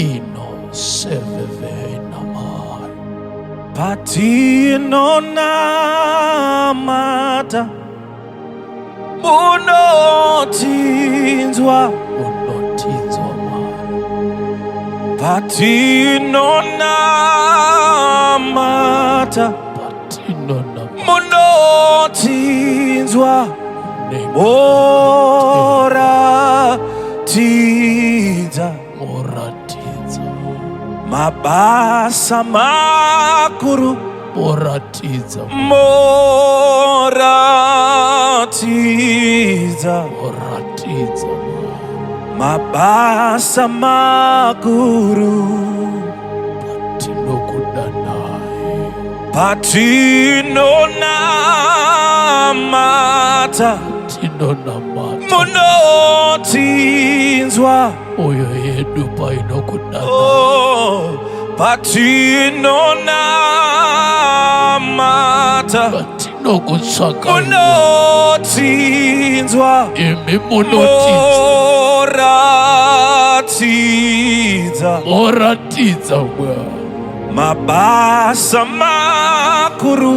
ino seveve namai patino namata unotinzwa patino namata munotinzwa moratiza mabasa makuru moratiza mabasa makuru patino namata munotinzwa oyo yedu painokudana patino namata munotinzwa moratiza mabasa makuru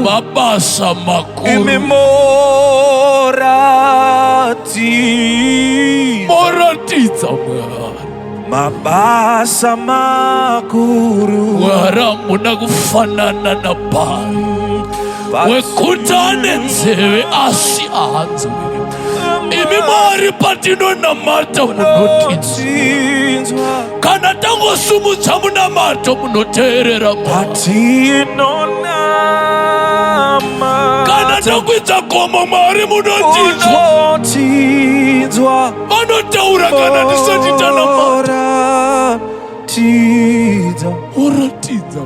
moratiza mabasa makuru wara muna kufanana na pai wekutane nzewe asi ahanzwe imimari patino namata munotinzwa kana tango sumutsa munamato munoteerera patino namata kana tangoita goma mwari munotinzwa vanotaura kana tisatitana moratiza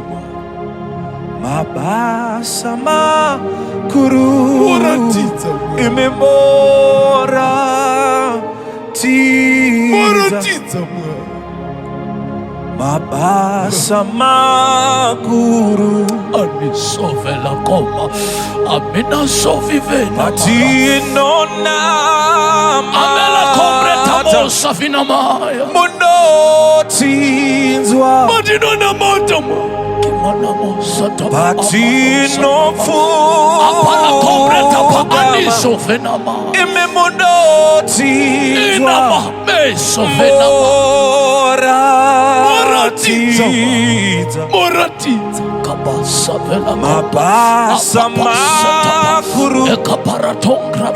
mabasa makuru moratiza moratiza mabasa makuru anisovela koma amina sovivena patino amela kombreta mosa fina maya munotinzwa patino namata patino apala kombreta pa anisovena maya imemunotinzwa mesovena moratiza kabasavela mabasa makuru ekaparatongra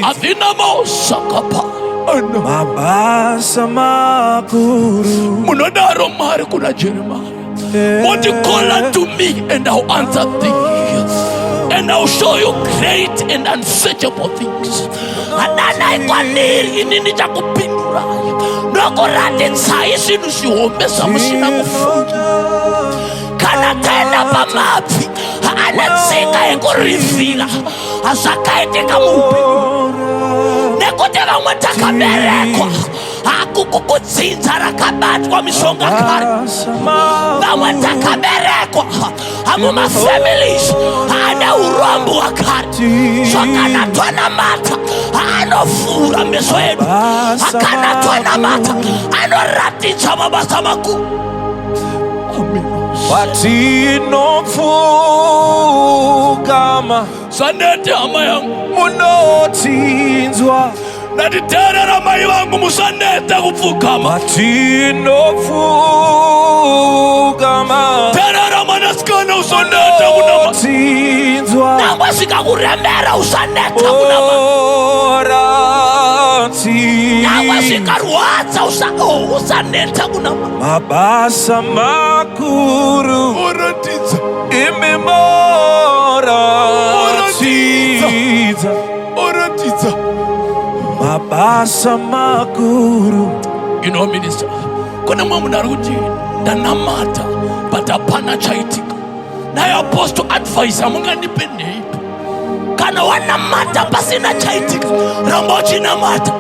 avina mosa kapa mabasa makuru munodaro mari kuna Jeremiah what you call unto me and I'll answer thee and I'll show you great and unsearchable things. Anana ikwaniri inini chakupindura nokorate tsaye sinu shihomesa mushina kufunga kana tenda pamapi anatsenga ekurivhira azvakaiteka muupenyu nekuti vamwe takaberekwa hakukukudzinza rakabatwa mishonga kare vamwe takaberekwa hamumafamilies ane urombo hwakare zvakanatwa namata anofura meso edu akanatwa namata anoratidza mabasa makuru patinopfugama sanete hama yangu munotinzwa natiterera mai vangu musanete kupfugama patinopfugama terera mwanasikana usanete munotinzwa nangwe zvikakuremera usanete kunama nangwe zvikarwadza usanete kunama mabasa makuru moratiza moratiza mabasa makuru. You know, minister, kuna munhu ari kuti ndanamata but hapana chaitika naye apostle advice amungandipe nhepo kana wanamata pasina chaitika ramba uchinamata.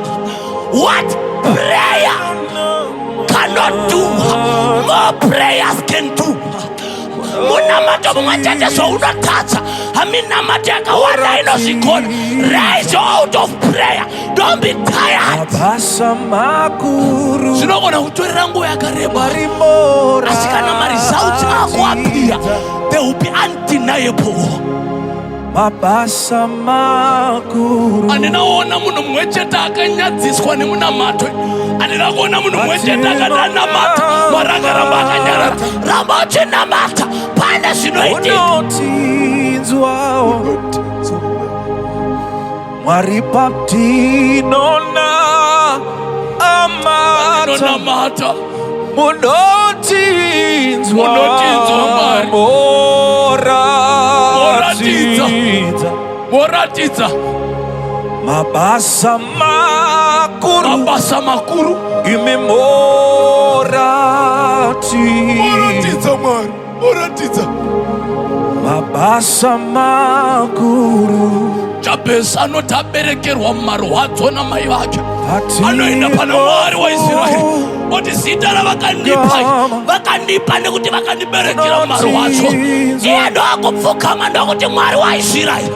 What prayer cannot do, more prayers can do. munamato mumwechetezvo unotadza haminamato yakawanda inozvikona. Raise out of prayer, don't be tired. Zvinogona kutorera nguva yakareba, asi kana maresults ako apira, they will be undeniable. Andinaona munhu mumwe chete akanyadziswa nemunamato. Andina kuona munhu mumwe chete akanamata Mwari akaramba akanyarara. Ramba uchinamata pane zvinoitika. Mwari patinona amata munotinzwa moratidza mabasa makuru imi moratidza mabasa makuru. Jabez anoti aberekerwa marwadzo namai vake, anoenda pana Mwari waIsraeri oti zita ravakandipa nekuti vakandiberekera marwadzo. Iye ndokupfukama ndokuti Mwari waIsraeri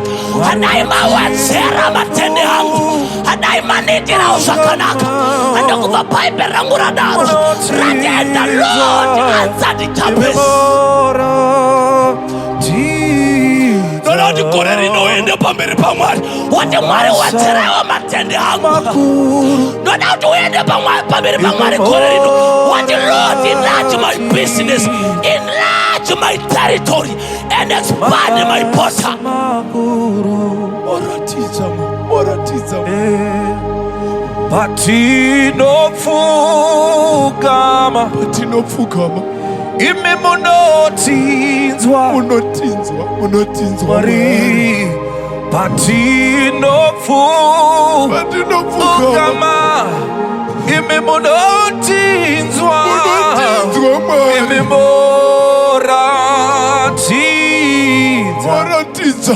hadai mawedzera matende angu, hadai manitirawo zvakanaka. Andokubva bhaibheri rangu radaro ratenda Lord answered Jabez. Ndoda kuti gore rinoende pamberi paMwari wati Mwari wedzerawo matende angu. Ndoda kuti uende pamberi paMwari gore rino wati Lord enlarge my business, enlarge my territory and expand my border. Moratidza patinopfukama imi munotinzwa Mwari patinopfukama imi munotinzwa imi moratidza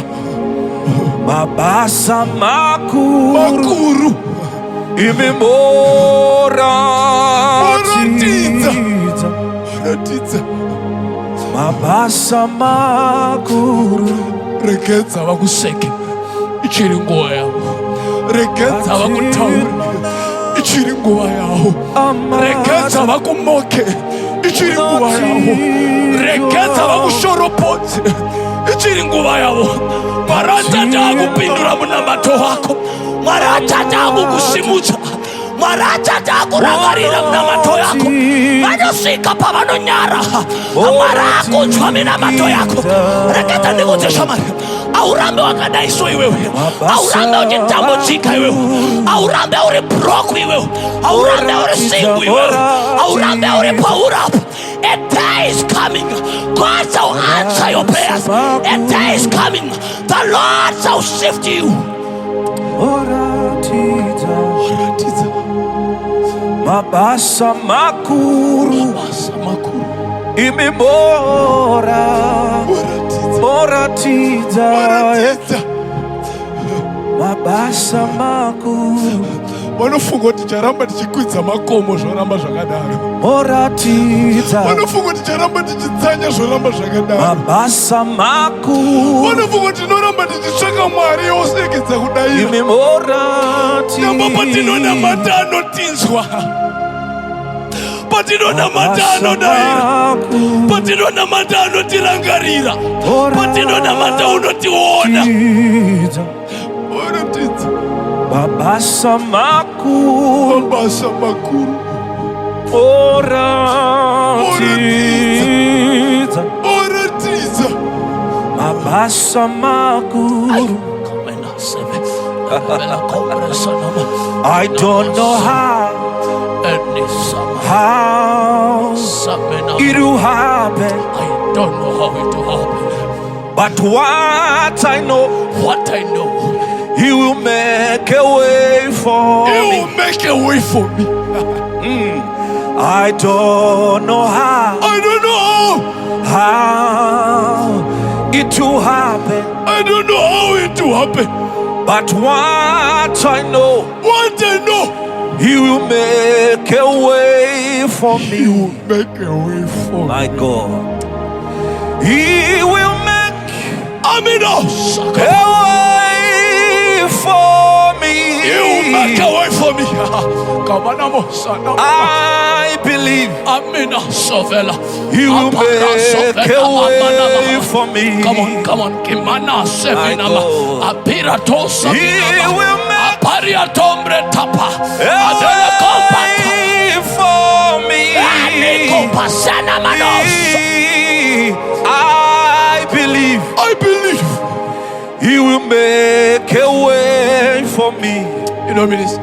mabasa makuru imi moratidza mabasa makuru. Rekedza vakuseke ichiri nguva yavo, rekedza vakutaure ichiri nguva yavo, rekedza vakumoke ichiri nguva yavo, rekedza vakushoropodze ichiri nguva yavo. Mwari atata akupindura munamato wako, Mwari atata akukusimudza, Mwari atata akurangarira munamato yako. Vanosvika pavanonyara, Mwari akunzwa minamato yako. Rekedza ndikuti shamwari, aurambe wakadai so iwewe, aurambe uchitambudzika iwewe, aurambe uri broke iwewe, aurambe uri single iwewe, aurambe uri paurapo. A day is coming, God shall answer your prayers. A day is coming, the Lord shall shift you. Mabasa makuru imi moratidza mabasa makuru. Vanofunga kuti ticharamba tichikwidza makomo zvoramba zvakadaro. Moratidza. Vanofunga kuti ticharamba tichitsanya zvoramba zvakadaro. Mabasa makuru. Vanofunga kuti tinoramba tichitsvaka Mwari osekedza kudai. Imi moratidza. Nyamba patinonamata anotinzwa. Patinonamata anodaira. Patinonamata anotirangarira. Patinonamata unotiona. Moratidza. Mabasa makuru, mabasa makuru, moratidza, mabasa makuru. I don't know how it will happen. I don't know how it will happen. But what I know, He will make a way for me. He will make a way for me. I don't know how. I don't know how it will happen. I don't know how it will happen. But what I know, He will make a way for me. He will make a way for my me. God. He will make Amina. a way for me. He will make a way for me. I believe Amina Sovela. He will make a way for me. Come on. Kimana Sevinama. Apira Tosa. He will make Aparia Tombre Tapa. a way for me. I believe He will make a way for me. You know this?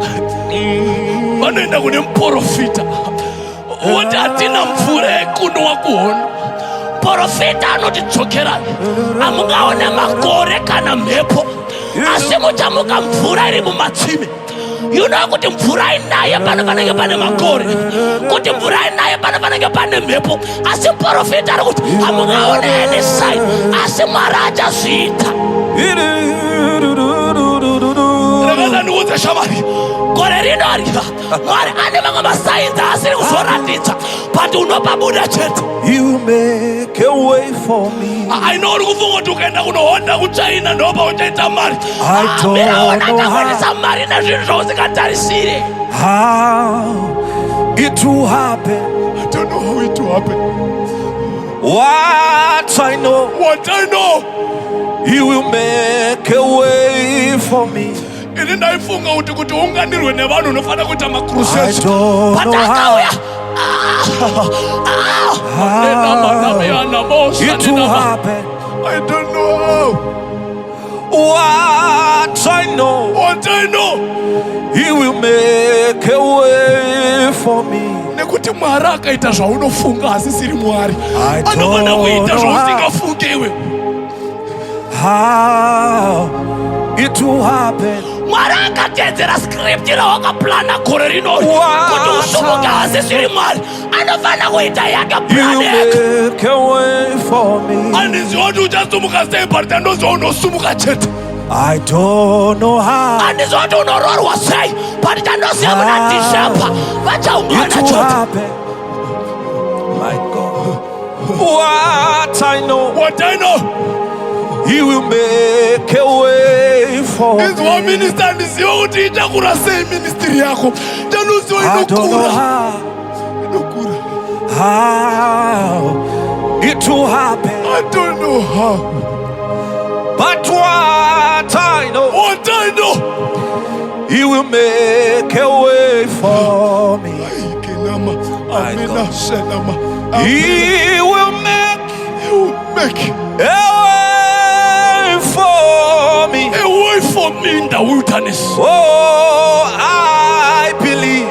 Wanaenda kune mprofita wote atina mfure kunwa kuona profita anotichokera amungaone makore kana mhepo asi muchamuka mvura iri mumatsime. You know kuti mvura inaye pano panenge pane makore, kuti mvura inaye pano panenge pane mhepo, asi profita ari kuti amungaone any sign asi Mwari achazviita. Ndiudze shamari gore rinori Mwari ane mamwe masainzi asiri kuzoratidza but unopabuda chete. He will make a way for me. I know uri kufunga kuti ukaenda kunohonda kuchaina ndopa uchaita mari. I don't know how mari nezvinhu zvausingatarisire. How it will happen. I don't know how it will happen. What I know, He will make a way for me. Ini ndaifunga kuti unganirwe nevanhu unofanira kuita makrusades. I don't know how it will happen. I don't know how. What I know, He will make a way for me. Nekuti Mwari akaita zvaunofunga asisiri Mwari. I don't Anofanira kuita know zvausingafunge iwe. How it will happen. Mwari akatedzera script rawakaplana gore rinori kuti usumuke asisiri Mwari. Anofanira kuita yake plan yake. You make a way for me. Handiziva kuti uchasumuka sei but ndoziva unosumuka chete. I don't know how. Handiziva kuti unororwa sei but ndoziva muna December vachaungana it will chete. happen. My God. What I know, He will make a way for me. Izwa minister ndiziva kuti itakura sei ministry yako. Ndoziva I don't know inokura. How it will happen. I don't know how. But what I know, He will make a way for me. He will make a way for me. A way for me in the wilderness. Oh, I believe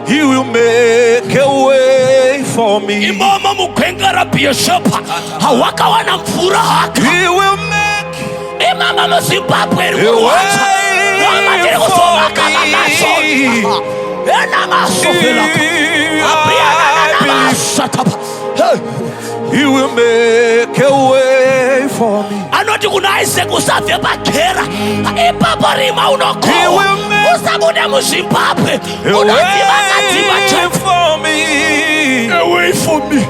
He will make a way for me. Imama mukengara bishapa hawakawana mfura haka. He will make Imama muzimbabwe a way for me. He will make a way for me. Anoti kuna Isaac usavye bakera ipapo rima unoko usabude muzimbabwe unoziva for me. A way for me.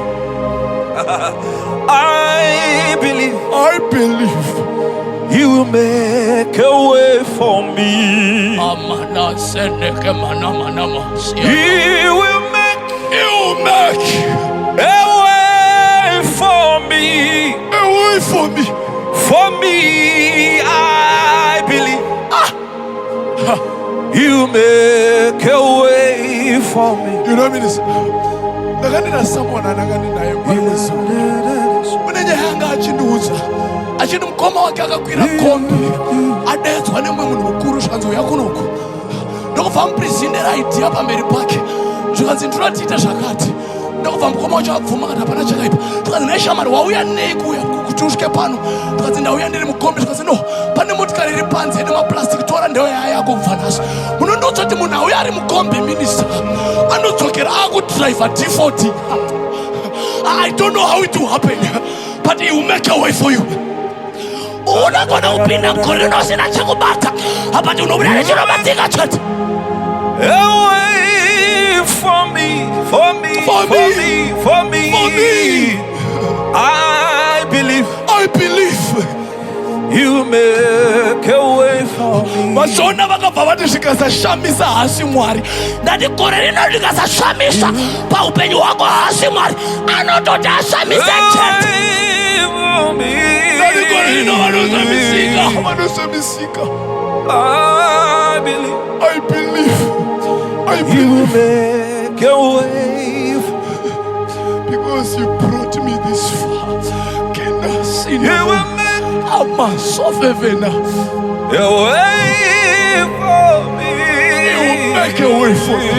I believe He will make a way for me. Amana seneke mana He will make a way for me. A way for me. For me, I believe He will make a way for me. You know this? Nakanina someone anakanina yemwezo. Unenye hanga achinduza. Achinu mkoma wake akakwira kombi. Adedzwa nemwe munhu mukuru zvanzo yakunoko. Ndokubva mupresidenti idea pamberi pake. Zvikanzi ndinotita zvakati. Ndokubva mukoma wacho abvuma akati hapana chakaipa. Tukanzi naishamari wauya nei kuuya kuti usvike pano. Tukanzi ndauya ndiri mukombi. Tukanzi no pane motikari iri panze nemaplastiki tora ndeo yako kubva naso. Munondodza kuti munhu auya ari mukombi minista anodzokera akudriver D40. I don't know how it will happen but He will make a way for you. Unogona kupinda mkore usina chakubata but unobuda nechinobatika chete. A way for me. I believe. I believe. You make a way for me. Vashona vakabva vati zvikasashamisa hasi Mwari, ndati gore rino rikasashamisa paupenyu hwako hasi Mwari, anototi ashamise Chete. Ndati gore rino vanoshamisika. I believe. I believe. You make a way because you brought me this far. Can I see you will make a way for me. You will make a way for me.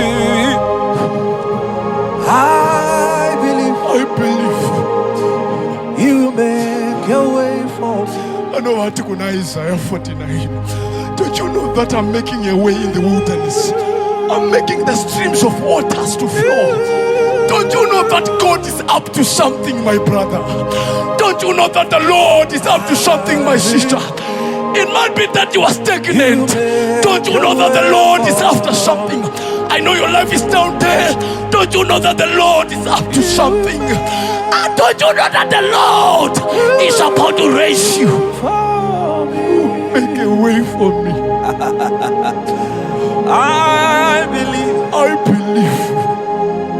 I believe. You make a way for me. I know what to go Isaiah 49. Don't you know that I'm making a way in the wilderness? I'm making the streams of waters to flow. Don't you know that God is up to something, my brother? Don't you know that the Lord is up to something, my sister? It might be that you are stagnant. Don't you know that the Lord is after something? I know your life is down there. Don't you know that the Lord is up to something? And don't you know that the Lord is about to raise you? Make a way for me. I believe.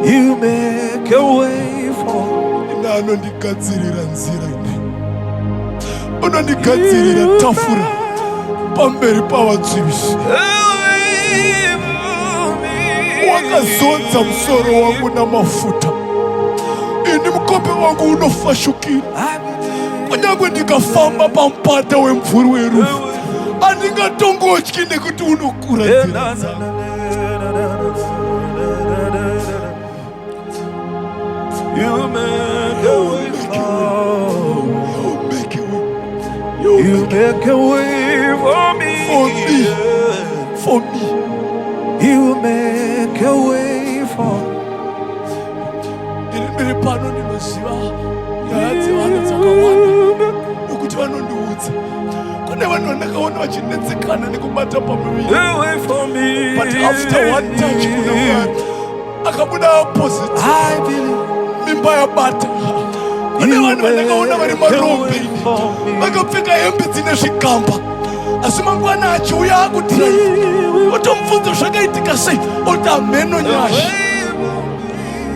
You make a way for me. Unondigadzirira nzira ine, unondigadzirira tafura pamberi pavatsvivisi. Wakazodza musoro wangu namafuta, ini mukombe wangu unofashukira. Kunyange ndikafamba pamupata wemvuri werufu, handingatongotyi nekuti unokura nzira dzangu. You make a way for me. For me. You make a way for me. Ndiri pano ndinoziva nyaya dzevanhu dzakawanda nokuti vanondiudza. Kune vanhu vandakaona vachinetsekana nekubata pamuviri. But after one touch kuna Mwari akabuda opposite. Mimba yabata. Kune vanhu vandakaona vari marombe vakapfeka hembe dzine zvigamba, asi mangwana achiuya akudhiraivha otomubvunza zvakaitika sei, oti hameno nyasha.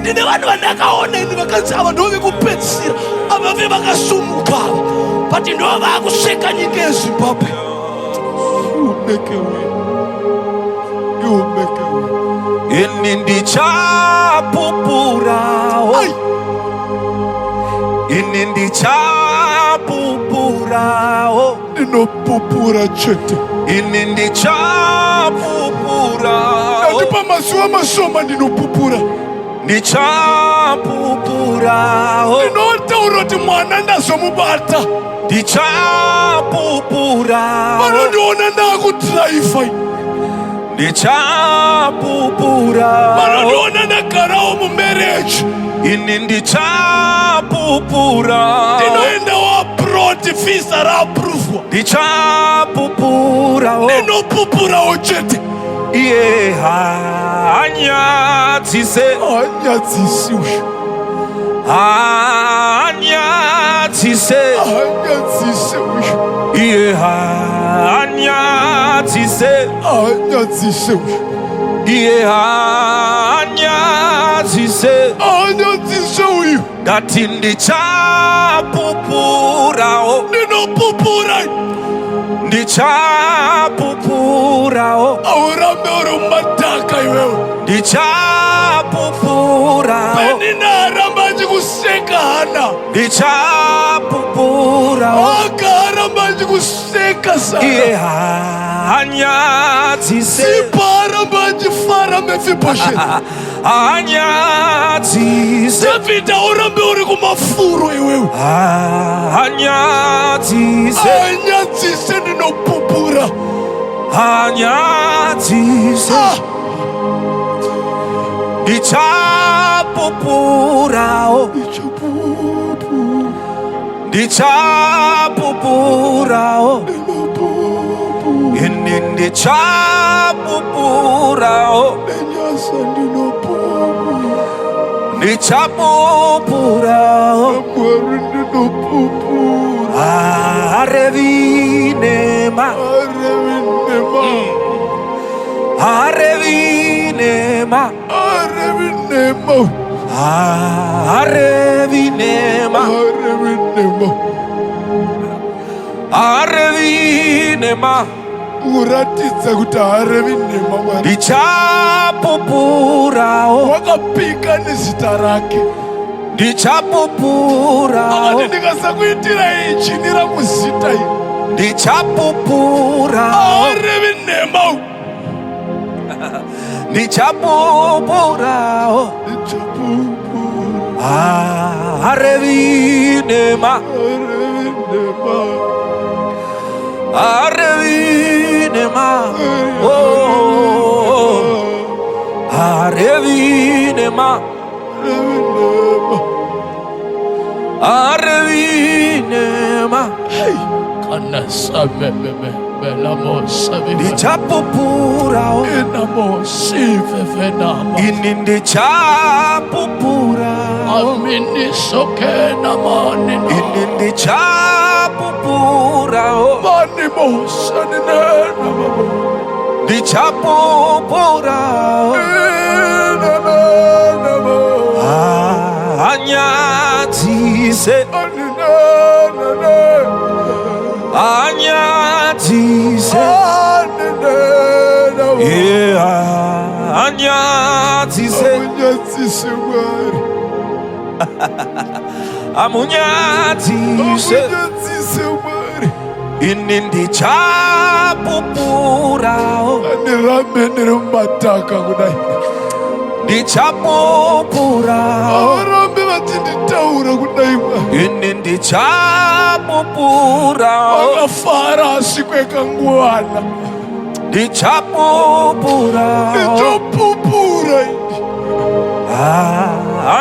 Ndine vanhu vandakaona ini vakanzi ava ndo vekupedzisira, ava vevakasumuka ava, but ndo vakusveka nyika yeZimbabwe. You will make a way. Ini ndichapupurawo. Ini ndichapupurawo. Unopupura Chete. Ini ndichapupurawo. Ndati pamazuva mashoma ndinopupura. Ndichapupurawo. Ndinotaura kuti mwana ndazomubata. Ndichapupurawo. Vanondiona ndakudhiraivha. Ndichapupurawo. Vanondiona ndagarawo mumereji. Ini ndichapupurawo. Ndinoendawo abroad, visa raapuruvwa. Ndichapupurawo. Ndinopupurawo Chete. Iye hanyadzise. Hanyadzisi uyu. Hanyadzise. Hanyadzisi uyu. Iye hanyadzise. Hanyadzisi uyu. Iye hanyadzise. Hanyadzisi uyu. Ndati ndichapupurawo. Ndinopupura. Ndichapupurawo. Aurambe uri mumadhaka iwewe. Ndichapupurawo. Pendinaramba achikuseka hana. Ndichapupurawo. Akaramba achikuseka sana. Iye hanyadzise. Siparamba achifara Mefibhosheti. Hanyadzise. David aurambe uri kumafuro iwewe. Hanyadzise. Hanyadzise ndinopupura. Hanyadzise. Ndichapupurawo. Ndichapupurawo. Ini ndichapupurawo. Ndichapupurawo. Arevinema. Arevinema. Arevinema. Arevinema. Uratidza kuti arevinema Mwari. Ndichapupurao. Wakapika nezita rake. Ndichapupurao. Akati ndikasakuitira ichi ndiramuzita iri. Ndichapupurao. Arevinema. Ndichapupurao. Arevinema. Arevinema. Oh, Arevinema. Arevinema. Hey, kana sabe belamo sabe. Ndichapupurao. Enamo sive venamo. Ini ndichapupurao. Amini soke namani. Ini ndichapupurao. Mani mosani nena. Ndichapupurao. Anyatise. Anyatise. Yeah, anyatise. Amunyatise. Ini ndichapupurao. Ndichapupurao. Ini ndichapupurao. Akafara asikweka ngwana. Ndichapupurao. Ndichapupura.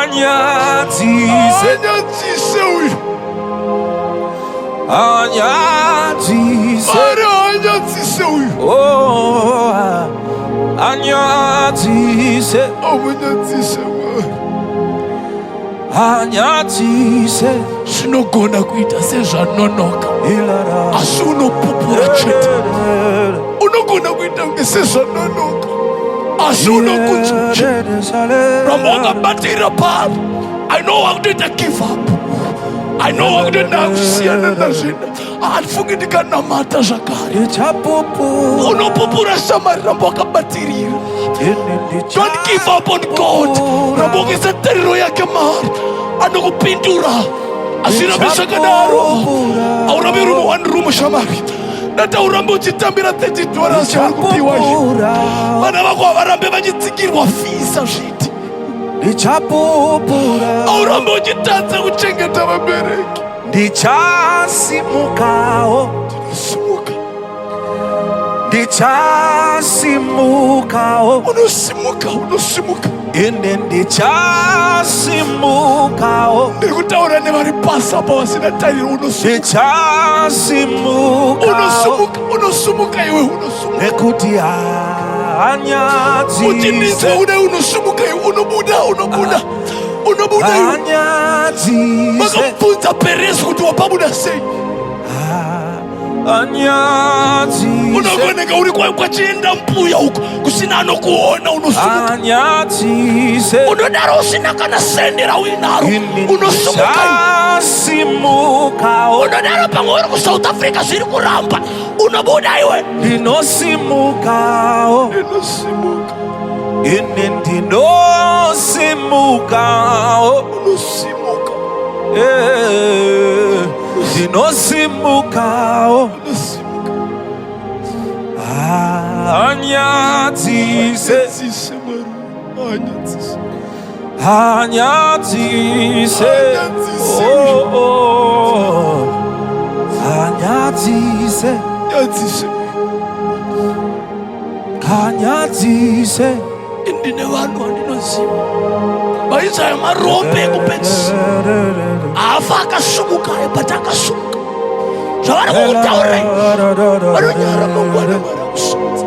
Anyatise. Anyatise uyu. Anyatise. Anyatise uyu. Oh, anyatise. Anyatise. Anyatise. Sinogona kuita sezvanonoka. Asi unopupura chete. Unogona kuita sezvanonoka. Asi unokunzwa chete. Ramwakabatira pari. I know wakutoita give up. I know wakutoita kusiyana nazvina. Hatifungi ndikanamata zvakare. Unopupura shamari ramwakabatirira. Don't give up on God. Ramwakaisa tariro yake mari. Anokupindura. Asirabe zvakadaro. Aurabe rumo one rumo shamari. Nata urambe uchitambira $30 chaurikupiwa izvi. Vana vako havarambe vachitsikirwa fisa zviti. Aurambe uchitadza kuchengeta vabereki. Ndichasimukao. Ndichasimukao. Unosimuka. Ine ndichasimukao. Ndiri kutaura nevari pasi apa vasina tariro. Unosimuka iwe unosimuka. Nekuti anyatise. Uchinizwa ude unosimuka iwe unobuda iwe. Anyatise. Vakabvunza Perezi kuti wapabuda sei. Anyatise. Unogoneka uri kwachienda mbuya uko kusina anokuona. Unosimuka. Anyatise. Unodaro usina kana sende rawinaro. Unosimuka. Unodaro pamwe uri kuSouth Africa zviri kuramba. Unobuda iwe. Ndinosimukao. Ini ndinosimukao. Ndinosimukao. Anyatise. Anyatise. Oh, anyatise. Anyatise. Ndine vanhu vandinoziva vaisaya marombe ekupedzisira. Hafa akasumuka but akasumuka. Zvavari kukutaura vanonyara mangwana marakusodza.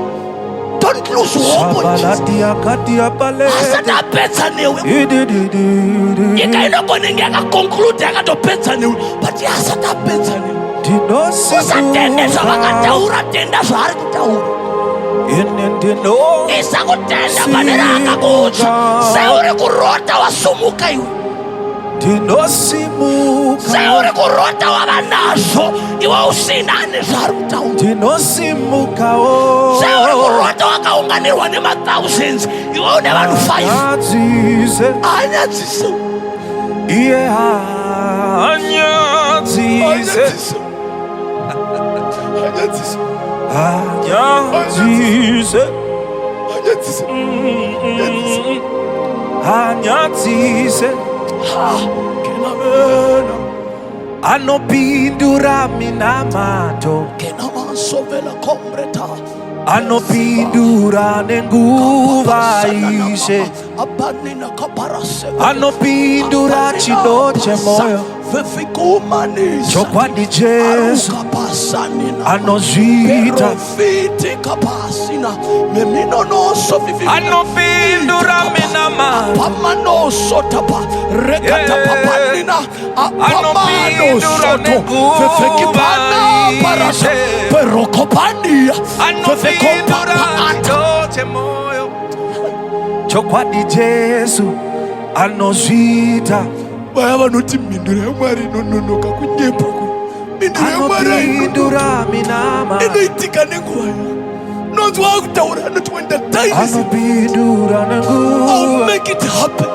don't lose hope on Jesus. Asatapedza newe. Ikainogona ngakaconclude akatopedza newe, but asatapedza newe. Usatende zvavakataura, tenda zvaari kutaura. Isakutenda panera akakuudza. Seuri kurota wasumuka iwe. Seuri kurota wava nazvo iwe usina nezvaari kutaura. Seuri kurota wakaunganirwa nema-thousands iwe une vanhu 5. Anyadzise. Anopindura minamato, anopindura nenguva ishe, anopindura chidoche moyo, chokwadi Jesu anozvita, anopindura minamato, anopindura nenguva ishe, anopindura chidoche moyo, chokwadi Jesu anozvita. Vaya vanoti minduro yaMwari inononoka kunyepa kwe. Minduro yaMwari inoitika nenguva yayo. Nonzi wakutaura anoti when the time is I'll make it happen.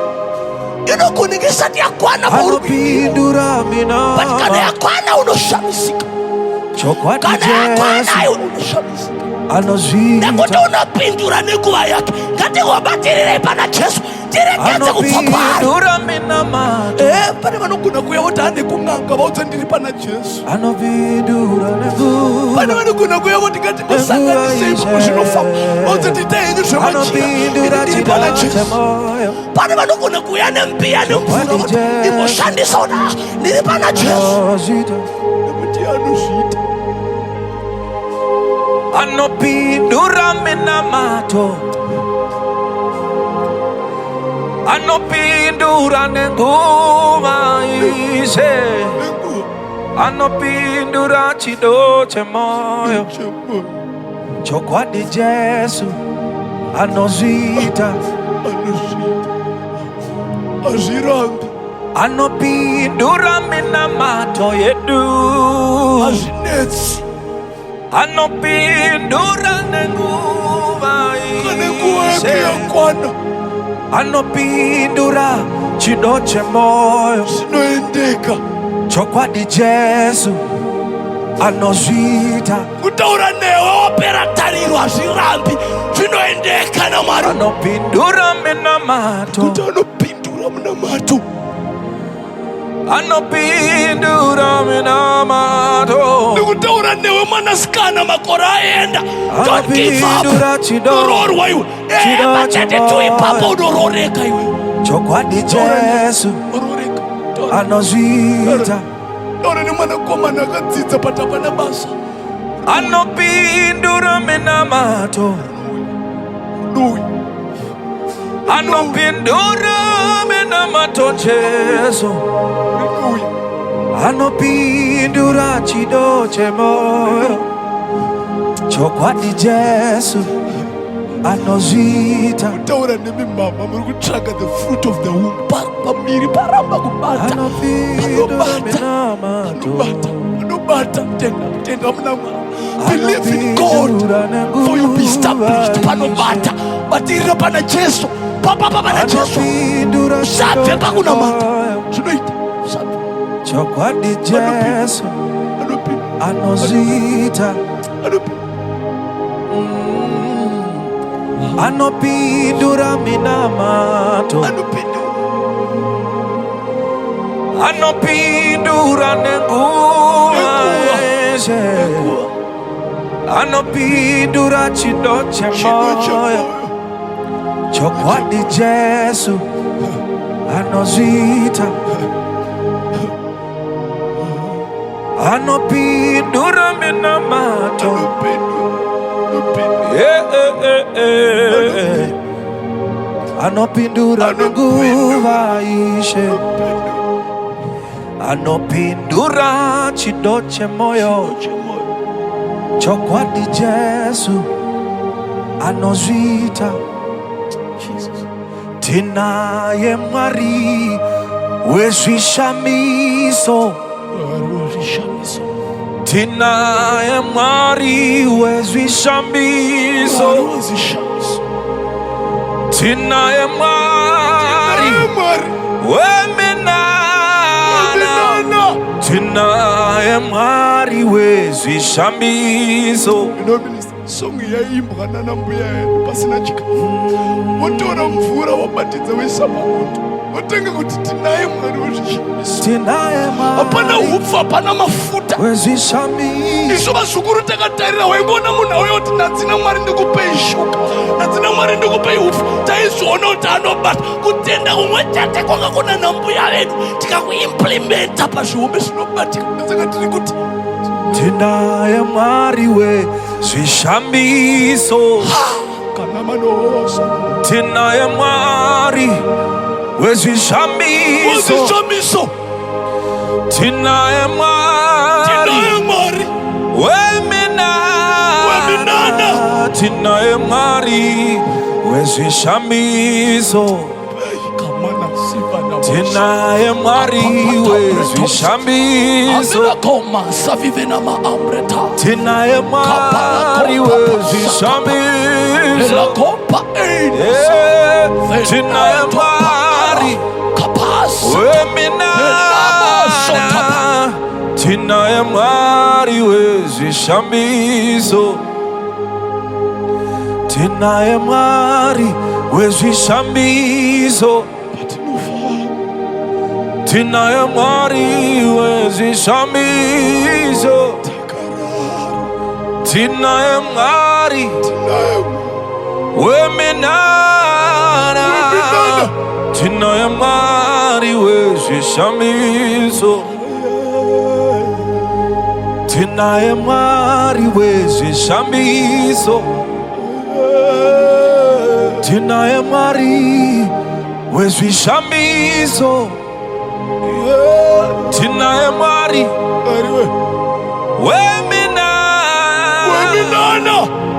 Inogona ngesati yakwana paurupindura. But kana yakwana unoshamisika. Kana yakwana unoshamisika. Nekuti unopindura nenguva yake. Ngatiwabatirire pana Jesu. Pane vanogona kuuya voti ane kung'anga vaudza ndiri pana Jesu. Pane vanogona kuuya voti ngatisanganise ipapo zvinofamba vaudza nditai henyu zvemajira ndiri pana Jesu. Pane vanogona kuuya nembiya nemvura voti imboshandisawo na ndiri pana Jesu. Nekuti anozviita. Anopindura minamato, anopindura nenguva ishe, anopindura chidoche moyo, chokwadi Jesu anozvita, azvirambi, anopindura minamato yedu, azvinetsi, anopindura nenguva ishe, anopindura chidoche moyo, zvinoendeka, chokwadi Jesu anozvita. Kutaura newe wapera tariro hazvirambi, zvinoendeka naMwari. Anopindura minamato, kuti anopindura minamato, anopindura minamato. Nekutaura newe mwanasikana makore aenda. Don't give up. Urorwa iwe. Machete tu ipapo unororeka iwe. Chokwadi Jesu anozvita. Taura nemwanakomana akadzidza patapana basa. Anopindura minamato, anopindura minamato Jesu, anopindura chidoche moyo, chokwadi Jesu anozvita. Taura nemi mama muri kutsvaga the fruit of the womb. Pamiri paramba kubata. Anobata tenga muna Mwari. Believe in God for you be established. Panobata batirira pana Jesu. Papa pana Jesu. Sabve pakunamata. Zvinoita. Chokwadi Jesu anozvita. Anopindura minamato, anopindura nenguva ishe, anopindura chidoche moyo, chokwadi Jesu anozvita. Anopindura minamato, Anopindura nguva ishe, anopindura chidoche moyo, chokwadi Jesu anozvita. Tinaye Mwari wezvishamiso, tinaye Mwari wezvishamiso, tinaye Mwari weminana, tinaye Mwari wezvishamiso. Song yaimbwa nana mbuya yedu pasina chikafu. Wotora mvura wabatidza weSamamoto. Wotenge kuti tinaye Mwari wezvishamiso. Tinaye Mwari. Hapana hupfu, hapana mafuta. Wezvishamiso. Isu vazukuru takatarira waimboona munhu auya kuti nadzina Mwari ndikupei shuka, nadzina Mwari ndikupei hupfu. Taizviona kuti anobata kutenda kumwe chete kwanga kuna nambuya vedu tikakuimplimenta pazviume zvinobatika. Saka tiri kuti tinaye Mwari wezvishamiso, tinaye Mwari wezvishamiso, tinaye Mwari weminana, tinaye Mwari wezvishamiso, tinaye Mwari wezvishamiso, tinaye Mwari wezvishamiso, tinaye Mwari weminana, tinaye Mwari wezvishamiso, tinaye Mwari wezvishamiso, tinaye Mwari wezvishamiso, tinaye Mwari weminana, tinaye Mwari wezvishamiso, tinaye Mwari wezvishamiso, tinaye Mwari wezvishamiso, tinaye Mwari weminana,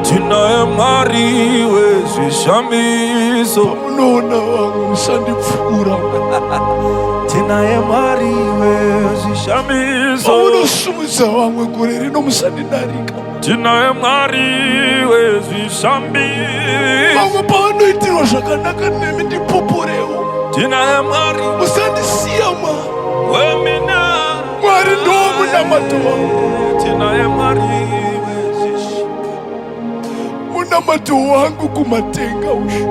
tinaye Mwari wezvishamiso. Nona wangu musandipfura. Tinaye Mwari wezvishamiso. Unosumudza vamwe gore rino musandidarika. Tinaye Mwari wezvishamiso. Vamwe pavanoitirwa zvakanaka nemi ndipoporewo. Tinaye Mwari musandisiya Mwari weminana, Mwari ndiwo munamato wangu. tinaye Mwari munamato wangu kumatenga usho.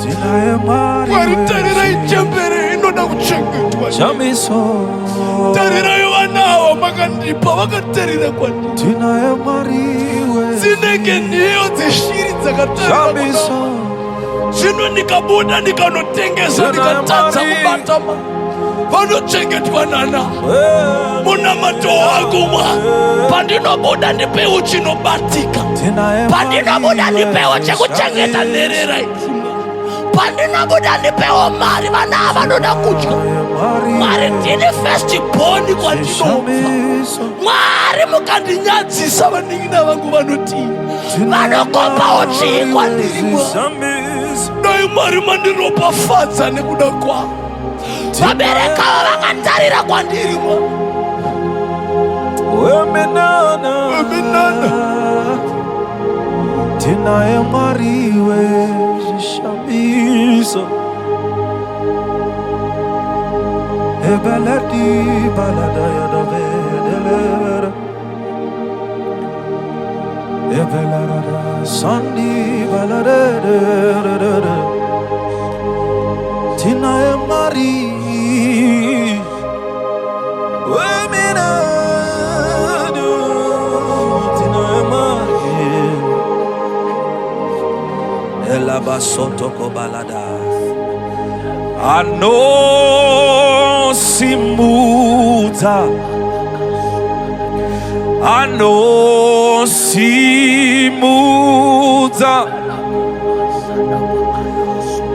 tinaye Mwari tarirai chembere inoda kuchengetwa. shamiso, tarirai vana ava makandipa vakatarira kwandiri. tinaye Mwari dzinenge nhiyo dzeshiri dzakatarira. Zvino ndikabuda ndikanotengesa ndikatadza kubata vanochengetwa nana munamato wangu Mwari. Pandinobuda ndipewo chinobatika, pandinobuda ndipewo chekuchengeta nherera idzi, pandinobuda ndipewo mari vana vanoda kudya. Mwari ndini first born kwandinobva. Mwari mukandinyadzisa vaning'ina vangu vanoti vanokopawo chii kwandiri Mwari. Dai Mwari mandiropafadza nekuda kwavo. Vabereka vakatarira kwandiri Mwari. Weminana, tinaye Mwari wezvishamiso, ebeledi balada yadavedelera, ebelarada sandi baladedera, tinaye Mwari weminana, tinaye Mwari elabasotoko balada anosimuta I know si muda.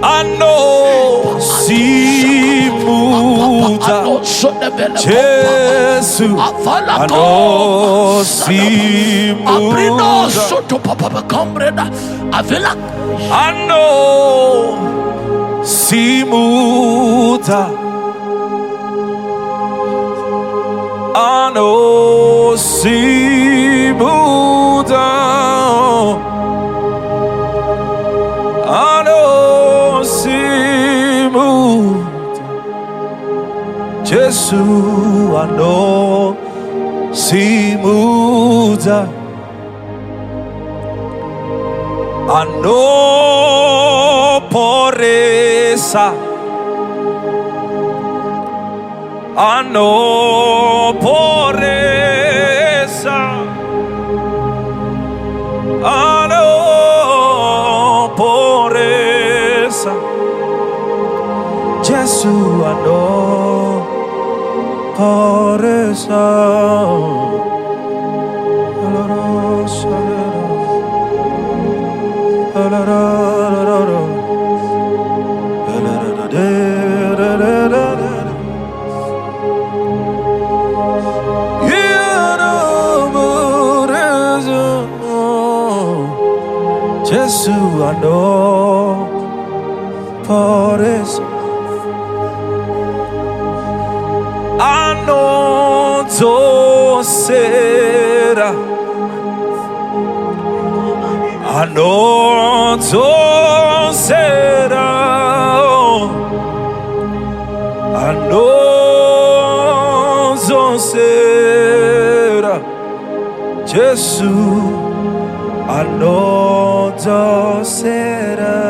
I know si muda. Jesus, I know si muda. I know si muda. I know si muda. I know si muda. Jesus, I know si muda. I know por esa. I know por esa. I know por esa. Jesus, I know por esa. Jesus, I know por eso. I know será. I know será. I know será. Jesus, I know será.